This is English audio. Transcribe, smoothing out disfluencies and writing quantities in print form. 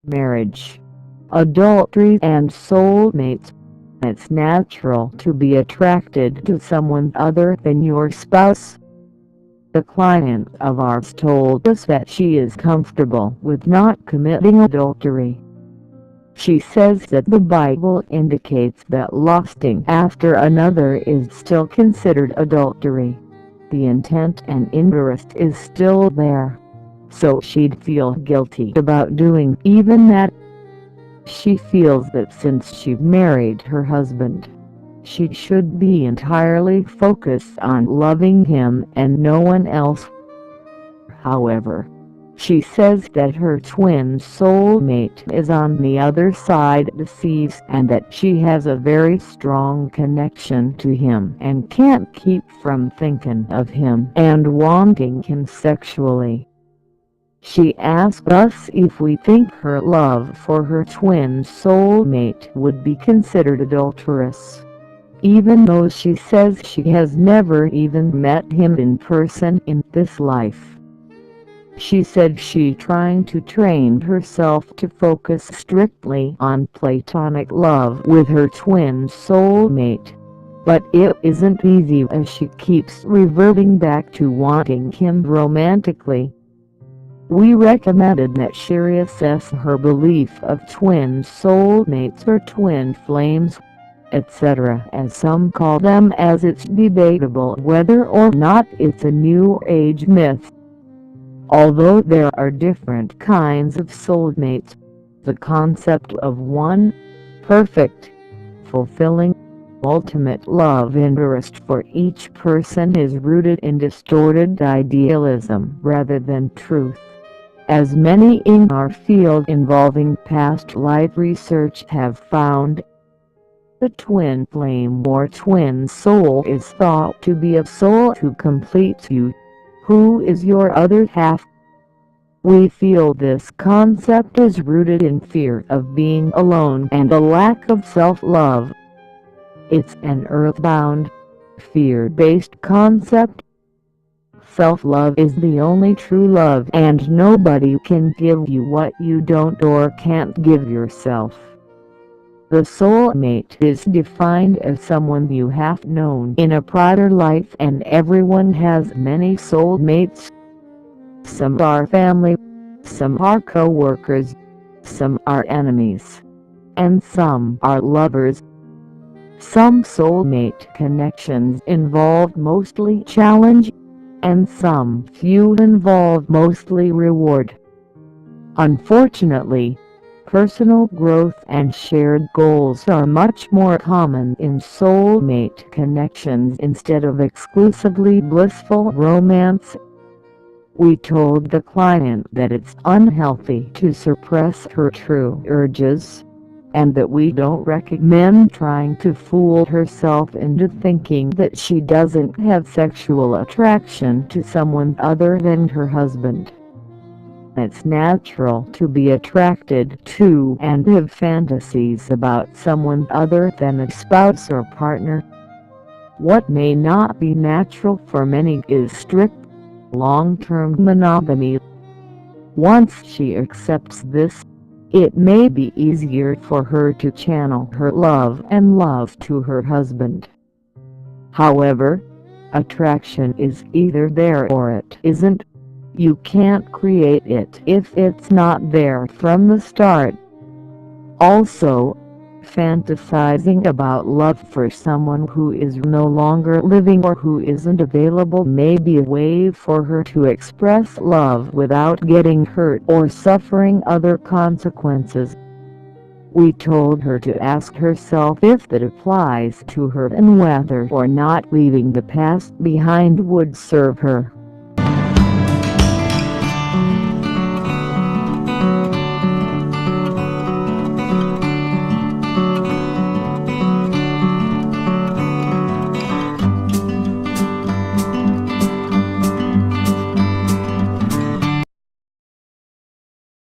marriage, adultery and soulmates. It's natural to be attracted to someone other than your spouse. The client of ours told us that she is comfortable with not committing adultery. She says that the Bible indicates that lusting after another is still considered adultery. The intent and interest is still there, so she'd feel guilty about doing even that. She feels that since she married her husband, she should be entirely focused on loving him and no one else. However, she says that her twin soulmate is on the other side deceives and that she has a very strong connection to him and can't keep from thinking of him and wanting him sexually. She asked us if we think her love for her twin soulmate would be considered adulterous, even though she says she has never even met him in person in this life. She said she's trying to train herself to focus strictly on platonic love with her twin soulmate, but it isn't easy as she keeps reverting back to wanting him romantically. We recommended that she reassess her belief of twin soulmates or twin flames, etc. as some call them, as it's debatable whether or not it's a New Age myth. Although there are different kinds of soulmates, the concept of one perfect, fulfilling, ultimate love interest for each person is rooted in distorted idealism rather than truth. As many in our field involving past life research have found, the twin flame or twin soul is thought to be a soul who completes you, who is your other half. We feel this concept is rooted in fear of being alone and a lack of self-love. It's an earthbound, fear-based concept. Self-love is the only true love, and nobody can give you what you don't or can't give yourself. The soulmate is defined as someone you have known in a prior life, and everyone has many soulmates. Some are family, some are co-workers, some are enemies, and some are lovers. Some soulmate connections involve mostly challenge, and some few involve mostly reward. Unfortunately, personal growth and shared goals are much more common in soulmate connections instead of exclusively blissful romance. We told the client that it's unhealthy to suppress her true urges, and that we don't recommend trying to fool herself into thinking that she doesn't have sexual attraction to someone other than her husband. It's natural to be attracted to and have fantasies about someone other than a spouse or partner. What may not be natural for many is strict, long-term monogamy. Once she accepts this, it may be easier for her to channel her love and love to her husband. However, attraction is either there or it isn't. You can't create it if it's not there from the start. Also, fantasizing about love for someone who is no longer living or who isn't available may be a way for her to express love without getting hurt or suffering other consequences. We told her to ask herself if that applies to her and whether or not leaving the past behind would serve her.